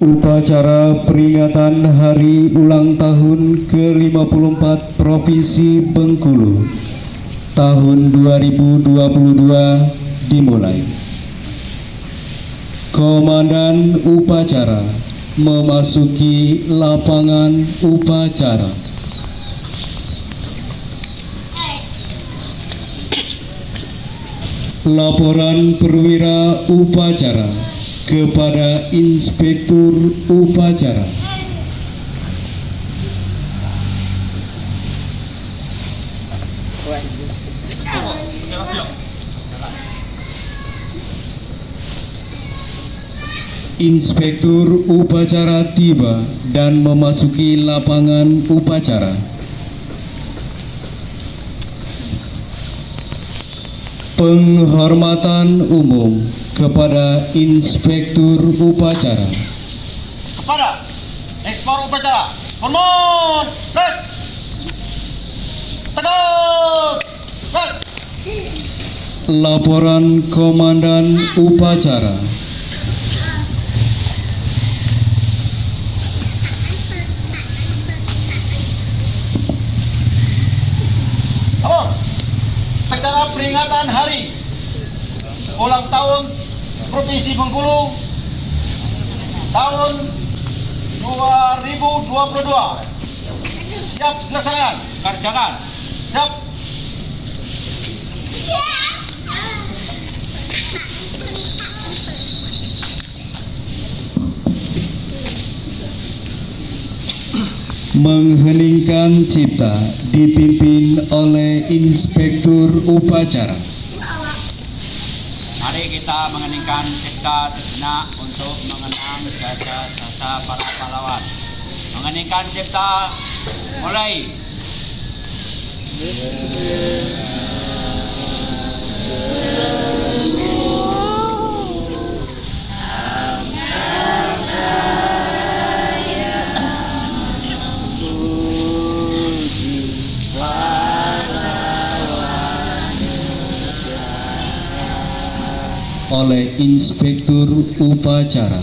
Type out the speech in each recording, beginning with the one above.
Upacara peringatan Hari Ulang Tahun ke-54 Provinsi Bengkulu tahun 2022 dimulai. Komandan upacara memasuki lapangan upacara. Laporan perwira upacara kepada Inspektur Upacara. Inspektur Upacara tiba dan memasuki lapangan upacara. Penghormatan umum kepada Inspektur Upacara. Kepada Inspektur Upacara, hormat, red, tegak, red. Laporan Komandan Upacara. Acara peringatan Hari Ulang Tahun Provinsi Bengkulu tahun 2022. Siap dilaksanakan. Kerjakan. Siap. Mengheningkan cipta dipimpin oleh Inspektur Upacara. Mari kita mengheningkan cipta sejenak untuk mengenang jasa-jasa para pahlawan. Mengheningkan cipta, mulai. Oleh Inspektur Upacara.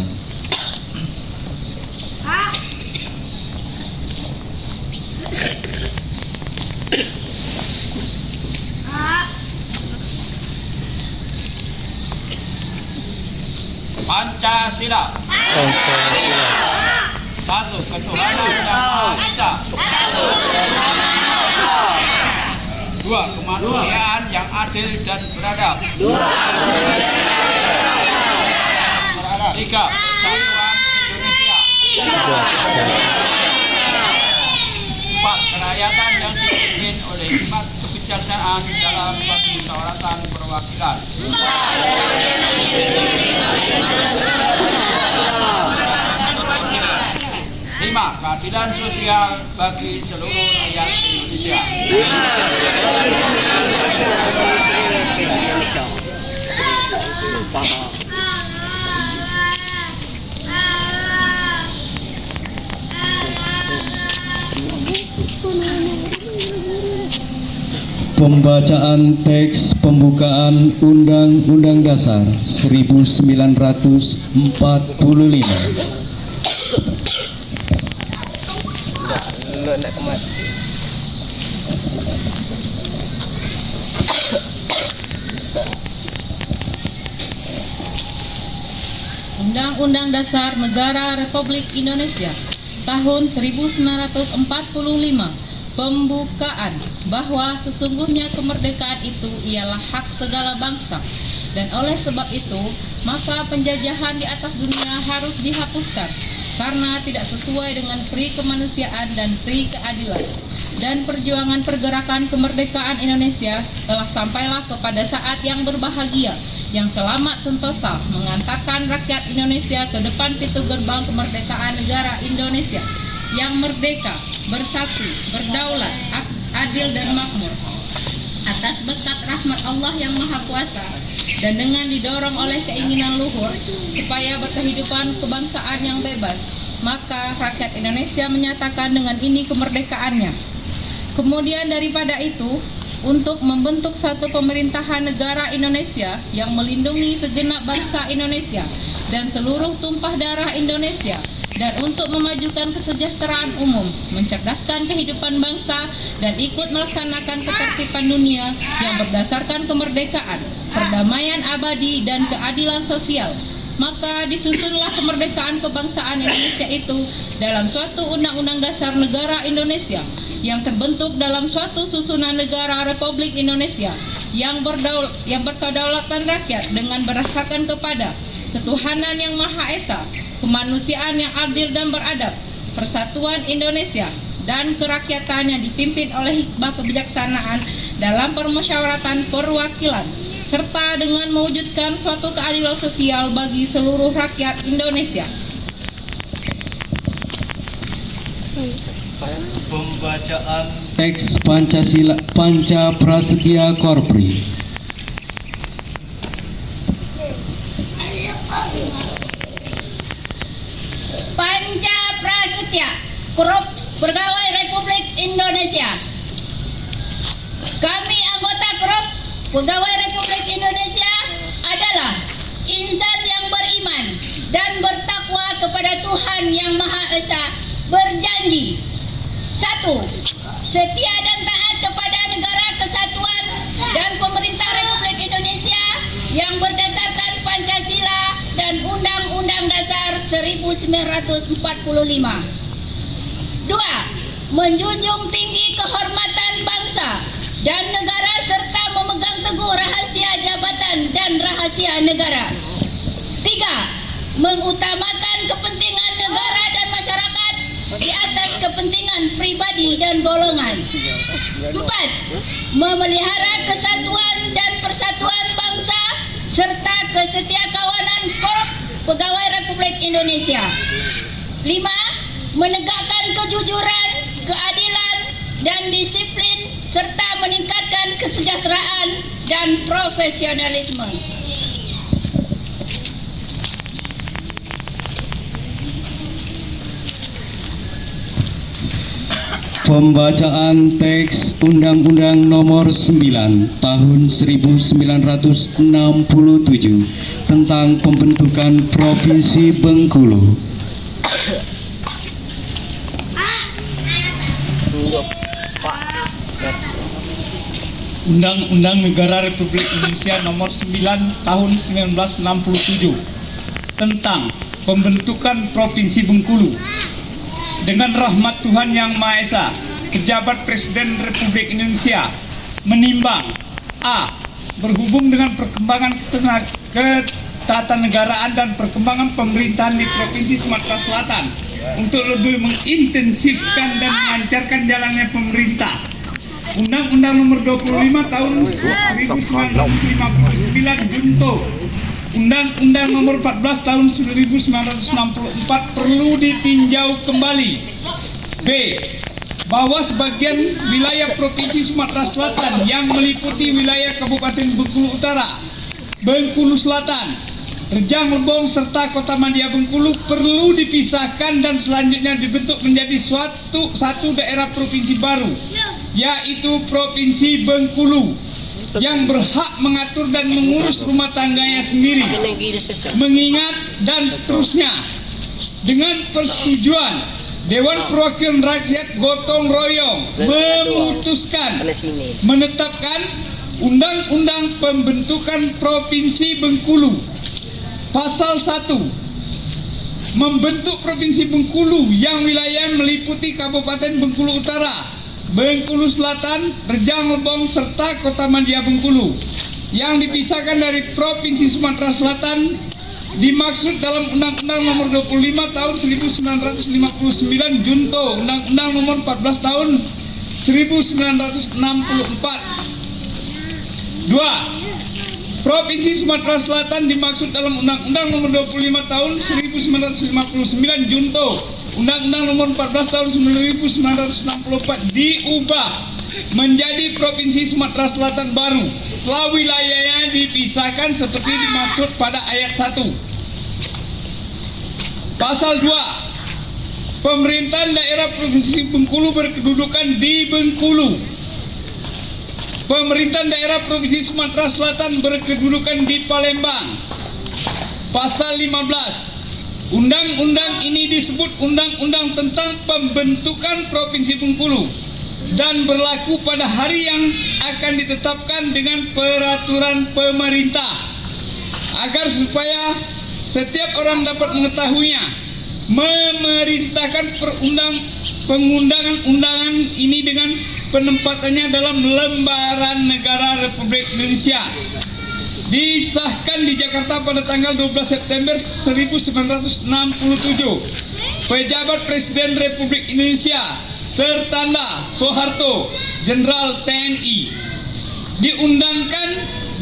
Pancasila. Satu, ketuhanan yang Maha Esa. Dua, kemanusiaan yang adil dan beradab. Tiga, persatuan Indonesia. Empat, kerakyatan yang dipimpin oleh hikmat kebijaksanaan dalam permusyawaratan perwakilan. Lima, keadilan sosial bagi seluruh rakyat Indonesia. Pembacaan teks pembukaan Undang-Undang Dasar 1945. Undang-Undang Dasar Negara Republik Indonesia tahun 1945 pembukaan bahwa sesungguhnya kemerdekaan itu ialah hak segala bangsa, dan oleh sebab itu maka penjajahan di atas dunia harus dihapuskan karena tidak sesuai dengan pri kemanusiaan dan pri keadilan. Dan perjuangan pergerakan kemerdekaan Indonesia telah sampailah kepada saat yang berbahagia, yang selamat sentosa mengantarkan rakyat Indonesia ke depan pintu gerbang kemerdekaan negara Indonesia yang merdeka, bersatu, berdaulat, adil dan makmur atas berkat rahmat Allah yang Maha Kuasa, dan dengan didorong oleh keinginan luhur supaya berkehidupan kebangsaan yang bebas, maka rakyat Indonesia menyatakan dengan ini kemerdekaannya. Kemudian daripada itu, untuk membentuk satu pemerintahan negara Indonesia yang melindungi segenap bangsa Indonesia dan seluruh tumpah darah Indonesia, dan untuk memajukan kesejahteraan umum, mencerdaskan kehidupan bangsa, dan ikut melaksanakan ketertiban dunia yang berdasarkan kemerdekaan, perdamaian abadi, dan keadilan sosial. Maka disusunlah kemerdekaan kebangsaan Indonesia itu dalam suatu Undang-Undang Dasar Negara Indonesia yang terbentuk dalam suatu susunan negara Republik Indonesia yang berkedaulatan rakyat dengan berdasarkan kepada ketuhanan yang Maha Esa, kemanusiaan yang adil dan beradab, persatuan Indonesia, dan kerakyatan yang dipimpin oleh hikmah kebijaksanaan dalam permusyawaratan perwakilan, serta dengan mewujudkan suatu keadilan sosial bagi seluruh rakyat Indonesia. Pembacaan Teks Pancasila Panca Prasetya Korpri. Panca Prasetya Korps Pegawai Republik Indonesia. Kami anggota Korps Pegawai Republik Indonesia adalah insan yang beriman dan bertakwa kepada Tuhan Yang Maha Esa, berjanji: 1. Setia dan taat kepada negara kesatuan dan pemerintah Republik Indonesia yang berdasarkan Pancasila dan Undang-Undang Dasar 1945. 2. Menjunjung tinggi kehormatan bangsa dan negara serta memegang teguh rahasia jabatan dan rahasia negara. 3. Mengutamakan kepentingan negara dan masyarakat di atas kepentingan pribadi dan golongan. 4. Memelihara kesatuan dan persatuan bangsa serta kesetiakawanan Korps Pegawai Republik Indonesia. 5. Menegakkan kejujuran, keadilan, dan disiplin serta meningkatkan kesejahteraan dan profesionalisme. Pembacaan teks Undang-Undang Nomor 9 Tahun 1967 tentang pembentukan Provinsi Bengkulu. Undang-Undang Negara Republik Indonesia Nomor 9 Tahun 1967 tentang pembentukan Provinsi Bengkulu. Dengan rahmat Tuhan Yang Maha Esa, pejabat Presiden Republik Indonesia menimbang: A. Berhubung dengan perkembangan ketatanegaraan dan perkembangan pemerintahan di Provinsi Sumatera Selatan untuk lebih mengintensifkan dan melancarkan jalannya pemerintah, Undang-Undang Nomor 25 Tahun 1959 Junto Undang-Undang Nomor 14 Tahun 1964 perlu ditinjau kembali. B. Bahwa sebagian wilayah Provinsi Sumatera Selatan yang meliputi wilayah Kabupaten Bengkulu Utara, Bengkulu Selatan, Rejang Lebong serta Kota Mandia Bengkulu perlu dipisahkan dan selanjutnya dibentuk menjadi satu daerah provinsi baru, yaitu Provinsi Bengkulu, yang berhak mengatur dan mengurus rumah tangganya sendiri, mengingat dan seterusnya. Dengan persetujuan Dewan Perwakilan Rakyat gotong royong memutuskan menetapkan Undang-Undang Pembentukan Provinsi Bengkulu. Pasal 1, membentuk Provinsi Bengkulu yang wilayah meliputi Kabupaten Bengkulu Utara, Bengkulu Selatan, Rejang Lebong serta Kota Mandia Bengkulu yang dipisahkan dari Provinsi Sumatera Selatan dimaksud dalam Undang-Undang Nomor 25 Tahun 1959 Junto Undang-Undang Nomor 14 Tahun 1964. 2. Provinsi Sumatera Selatan dimaksud dalam Undang-Undang Nomor 25 Tahun 1959 Junto Undang-Undang Nomor 14 Tahun 1964 diubah menjadi Provinsi Sumatera Selatan baru setelah wilayahnya dipisahkan seperti dimaksud pada ayat 1. Pasal 2, pemerintahan daerah Provinsi Bengkulu berkedudukan di Bengkulu. Pemerintahan daerah Provinsi Sumatera Selatan berkedudukan di Palembang. Pasal 15. Undang-undang ini disebut Undang-Undang tentang Pembentukan Provinsi Bengkulu dan berlaku pada hari yang akan ditetapkan dengan peraturan pemerintah. Agar supaya setiap orang dapat mengetahuinya, memerintahkan pengundangan-undangan ini dengan penempatannya dalam lembaran negara Republik Indonesia. Disahkan di Jakarta pada tanggal 12 September 1967. Pejabat Presiden Republik Indonesia tertanda Soeharto, Jenderal TNI. Diundangkan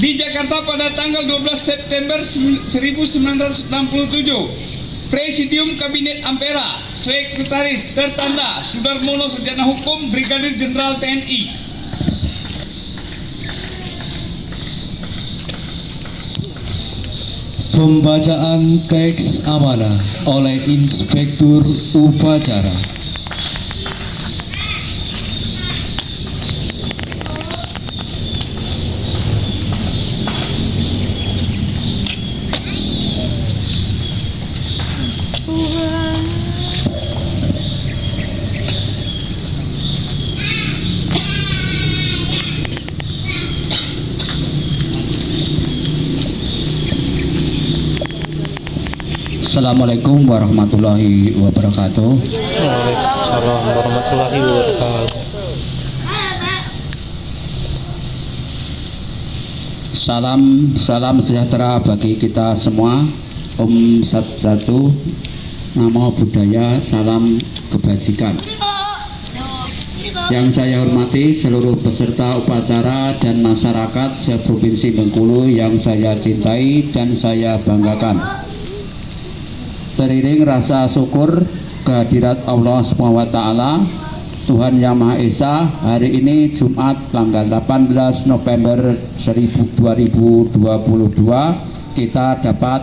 di Jakarta pada tanggal 12 September 1967. Presidium Kabinet Ampera, Sekretaris tertanda Sudarmono Sarjana Hukum Brigadir Jenderal TNI. Pembacaan teks amanah oleh Inspektur Upacara. Assalamualaikum warahmatullahi wabarakatuh. Waalaikumsalam warahmatullahi wabarakatuh. Salam sejahtera bagi kita semua. Om Satu, Namo Buddhaya, salam kebajikan. Yang saya hormati seluruh peserta upacara dan masyarakat seprovinsi Bengkulu yang saya cintai dan saya banggakan. Teriring rasa syukur kehadirat Allah SWT, Tuhan Yang Maha Esa, hari ini Jumat tanggal 18 November 2022 kita dapat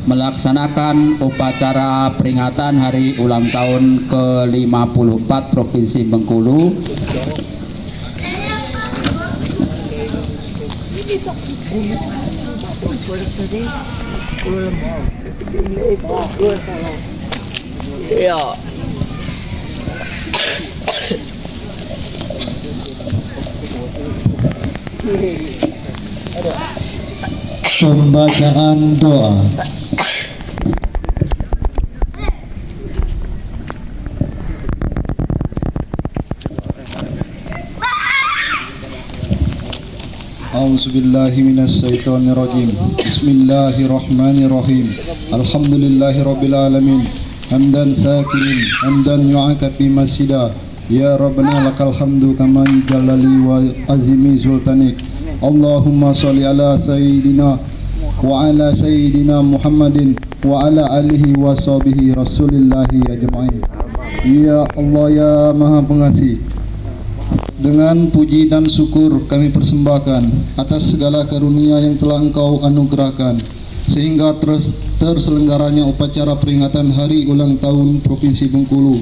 melaksanakan upacara peringatan hari ulang tahun ke-54 Provinsi Bengkulu. Pembacaan doa. A'udzubillahi minasyaitonirrajim. Bismillahirrahmanirrahim. Alhamdulillahirabbil alamin. Hamdan sakirin, hamdan yu'aka fi masjida. Ya Rabbana lakal hamdu kama jalali wa azimi sultanik. Allahumma sholli ala sayyidina wa ala sayyidina Muhammadin wa ala alihi wa sahbihi rasulillahi ajma'in. Ya Allah, ya Maha Pengasih, dengan puji dan syukur kami persembahkan atas segala karunia yang telah Engkau anugerahkan sehingga terselenggaranya upacara peringatan Hari Ulang Tahun Provinsi Bengkulu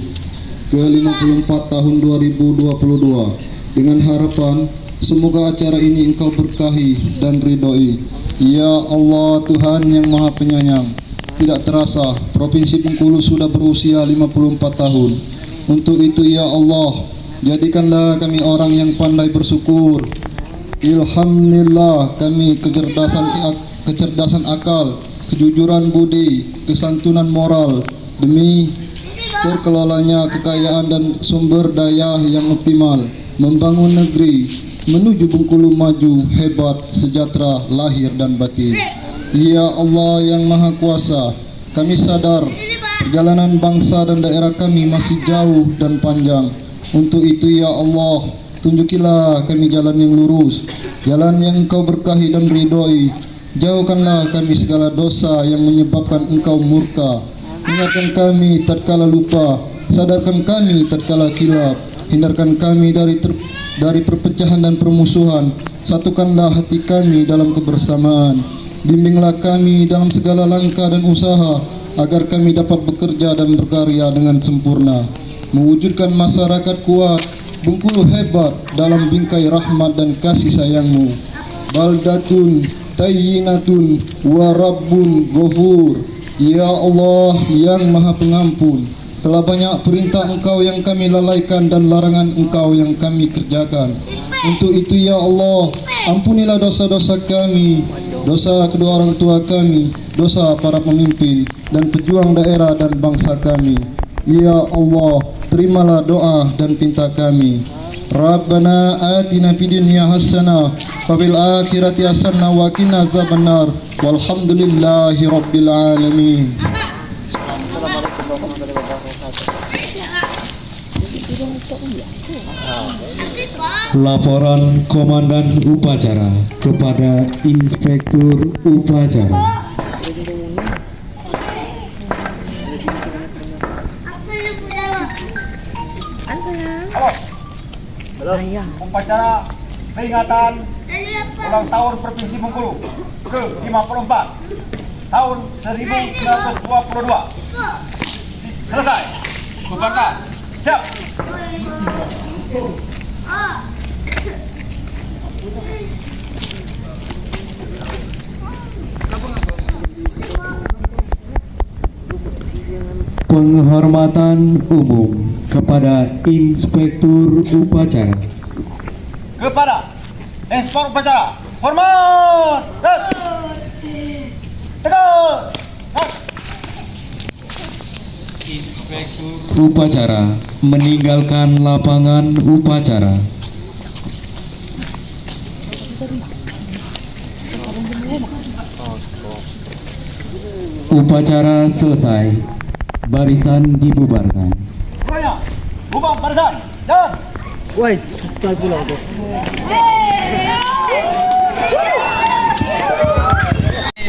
ke-54 tahun 2022 dengan harapan semoga acara ini Engkau berkahi dan ridhoi. Ya Allah, Tuhan yang Maha Penyayang, tidak terasa Provinsi Bengkulu sudah berusia 54 tahun. Untuk itu ya Allah, jadikanlah kami orang yang pandai bersyukur. Ilhamillah kami kecerdasan akal, kejujuran budi, kesantunan moral demi terkelolanya kekayaan dan sumber daya yang optimal, membangun negeri menuju Bengkulu maju, hebat, sejahtera lahir dan batin. Ya Allah yang Maha Kuasa, kami sadar perjalanan bangsa dan daerah kami masih jauh dan panjang. Untuk itu ya Allah, tunjukilah kami jalan yang lurus, jalan yang Engkau berkahi dan ridhoi. Jauhkanlah kami segala dosa yang menyebabkan Engkau murka. Ingatkan kami tatkala lupa, sadarkan kami tatkala kilap, hindarkan kami dari perpecahan dan permusuhan. Satukanlah hati kami dalam kebersamaan. Bimbinglah kami dalam segala langkah dan usaha agar kami dapat bekerja dan berkarya dengan sempurna, mewujudkan masyarakat kuat, Bengkulu hebat dalam bingkai rahmat dan kasih sayang-Mu. Baldatun tayyinatun wa rabbun ghafur. Ya Allah yang maha pengampun, telah banyak perintah Engkau yang kami lalaikan dan larangan Engkau yang kami kerjakan. Untuk itu ya Allah, ampunilah dosa-dosa kami, dosa kedua orang tua kami, dosa para pemimpin dan pejuang daerah dan bangsa kami. Ya Allah, terimalah doa dan pinta kami. Rabbana atina fid dunya hasanah wa fil akhirati hasanah wa qina azabannar. Walhamdulillahi rabbil alamin. Laporan Komandan Upacara kepada Inspektur Upacara. Upacara peringatan ulang tahun Provinsi Bengkulu ke-54 tahun 1922. Selesai. Bubarkan. Siap. Penghormatan umum kepada Inspektur Upacara. Kepada Inspektur Upacara, hormat dan tegak. Upacara meninggalkan lapangan upacara. Upacara selesai. Barisan dibubarkan. Semuanya, bubar barisan dan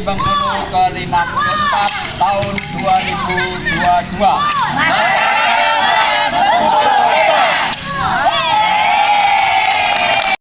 Bengkulu ke-54 tahun 2022.